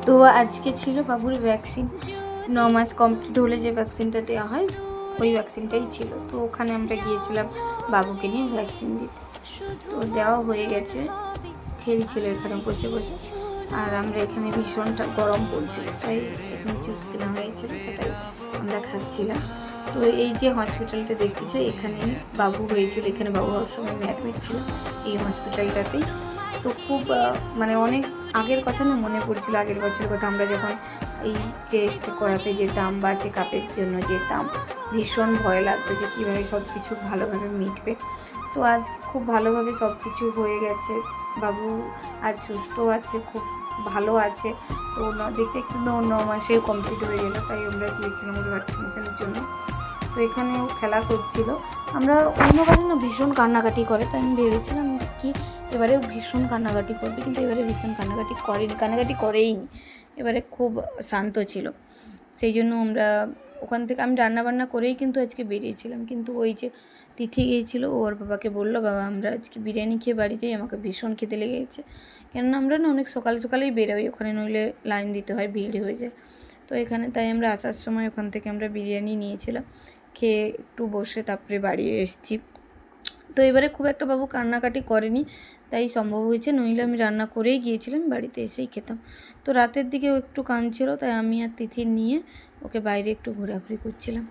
তো আজকে ছিল বাবুর ভ্যাকসিন, 9 মাস কমপ্লিট হলে যে ভ্যাকসিনটা দেওয়া হয় ওই ভ্যাকসিনটাই ছিল। তো ওখানে আমরা গিয়েছিলাম বাবুকে নিয়ে ভ্যাকসিন দিতে। তো দেওয়া হয়ে গেছে, খেলছিল এখানে বসে বসে। আর আমরা এখানে ভীষণটা গরম পড়ছিল, তাই এখানে চিপস কেনা হয়েছিল, সেটাই আমরা খাচ্ছিলাম। তো এই যে হসপিটালটা দেখতেছো, এখানে বাবু হয়েছিল, এখানে বাবু হওয়ার সময় আমি অ্যাডমিট ছিলাম এই হসপিটালটাতেই। তো খুব মানে অনেক আগের কথা না মনে পড়ছিল, আগের বছরের কথা, আমরা যখন এই টেস্ট করাতে যেতাম বা চেক আপের জন্য যেতাম, ভীষণ ভয় লাগতো যে কীভাবে সব কিছু ভালোভাবে মিটবে। তো আজ খুব ভালোভাবে সব কিছু হয়ে গেছে, বাবু আজ সুস্থ আছে, খুব ভালো আছে। তো দেখতে একটু 9 মাসে কমপ্লিট হয়ে গেলো, তাই আমরা গিয়েছিলাম ওর ভ্যাকসিনেশনের জন্য। তো এখানেও খেলা করছিল। আমরা অন্যবারে না ভীষণ কান্নাকাটি করে, তাই আমি ভেবেছিলাম কি এবারেও ভীষণ কান্নাকাটি করবে, কিন্তু এবারে ভীষণ কান্নাকাটি করেনি, কান্নাকাটি করেইনি, এবারে খুব শান্ত ছিল। সেই জন্য আমরা ওখান থেকে আমি রান্নাবান্না করেই কিন্তু আজকে বেরিয়েছিলাম, কিন্তু ওই যে তিথি গিয়েছিলো, ওর বাবাকে বললো বাবা আমরা আজকে বিরিয়ানি খেয়ে বাড়ি যাই, আমাকে ভীষণ খেতে লেগে গেছে। কেননা আমরা না অনেক সকাল সকালেই বেরোই, ওখানে নইলে লাইন দিতে হয়, ভিড় হয়ে যায়। তো এখানে তাই আমরা আসার সময় ওখান থেকে আমরা বিরিয়ানি নিয়েছিলাম, খেয়ে একটু বসে তারপরে বাড়ি এসেছি। তো এবারে খুব একটা বাবু কান্নাকাটি করেনি, তাই সম্ভব হয়েছে, নইলে আমি রান্না করেই গিয়েছিলাম, বাড়িতে এসেই খেতাম। তো রাতের দিকেও একটু কাঁদছিল, তাই আমি আর তিথি নিয়ে ওকে বাইরে একটু ঘোরাঘুরি করছিলাম।